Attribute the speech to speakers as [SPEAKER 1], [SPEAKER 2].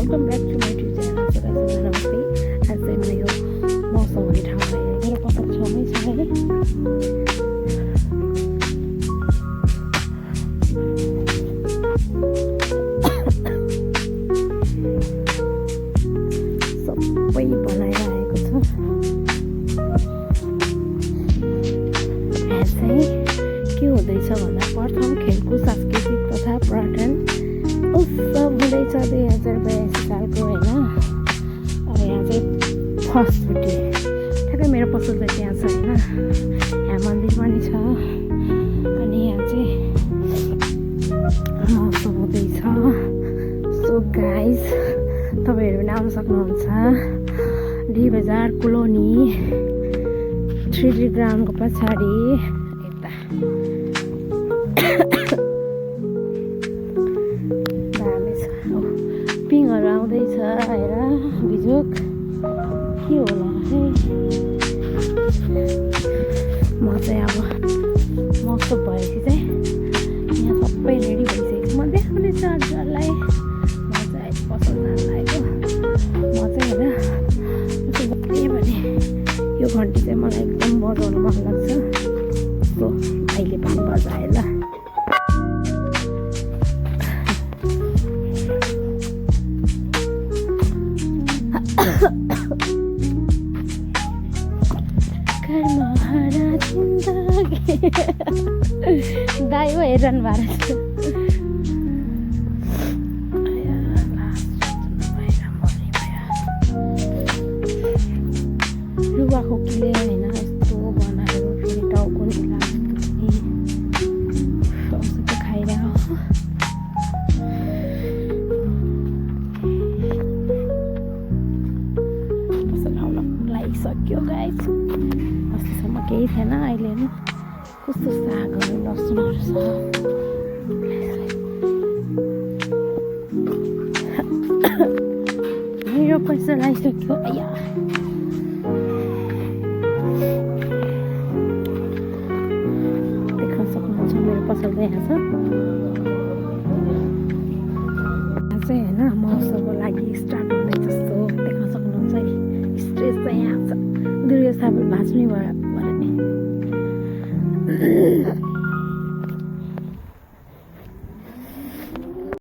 [SPEAKER 1] Welcome back to my YouTube channel. So guys नमस्ते। आज चाहिँ म यो मौसम हुने ठाउँमा आएँ। मेरो पसल छेउमै छ है। सबै बनाएर आएको छ। यहाँ चाहिँ के हुँदैछ भन्दा प्रथम खेलकुद सांस्कृतिक तथा पर्यटन उत्सव हुँदैछ 2082 सालको होइन। अब यहाँ चाहिँ फर्स्टचोटि ठ्याक्कै मेरो पसल चाहिँ त्यहाँ छ होइन। यहाँ मन्दिर पनि छ अनि यहाँ चाहिँ मौसम हुँदैछ। सो गाइस तपाईँहरू पनि आउन सक्नुहुन्छ। डी बजार कोलोनी 3D ग्राउन्डको पछाडि यता पिङहरू आउँदैछ हेर बिजोक के होला है। म चाहिँ अब मौसम भएपछि चाहिँ यहाँ सबै रेडी भइसकेको छु। म देखाउने छु हजुरहरूलाई। म चाहिँ पसल जान लागेको। म चाहिँ होइन के भने यो घन्टी चाहिँ मलाई एकदम बजाउनु मन लाग्छ। सो अहिले पनि बजाएँ ल। दाइ हो हेरन भारत रुवा खोकीले होइन यस्तो बनाएर फेरि टाउको नि खाइरहेको पसल आउन लागिसक्यो गाइस। अस्तिसम्म केही थिएन, अहिले हेर्नु कस्तो सागहरू लसुनहरू छ। मेरो पैसा लगाइसक्यो। आया देख्न सक्नुहुन्छ मेरो पसल चाहिँ यहाँ छ। यहाँ चाहिँ होइन मौसमको लागि स्टार्ट हुँदैछ। जस्तो देख्न सक्नुहुन्छ स्ट्रेस चाहिँ यहाँ छ। दुर्गा साबुन भाँच्नै भयो भने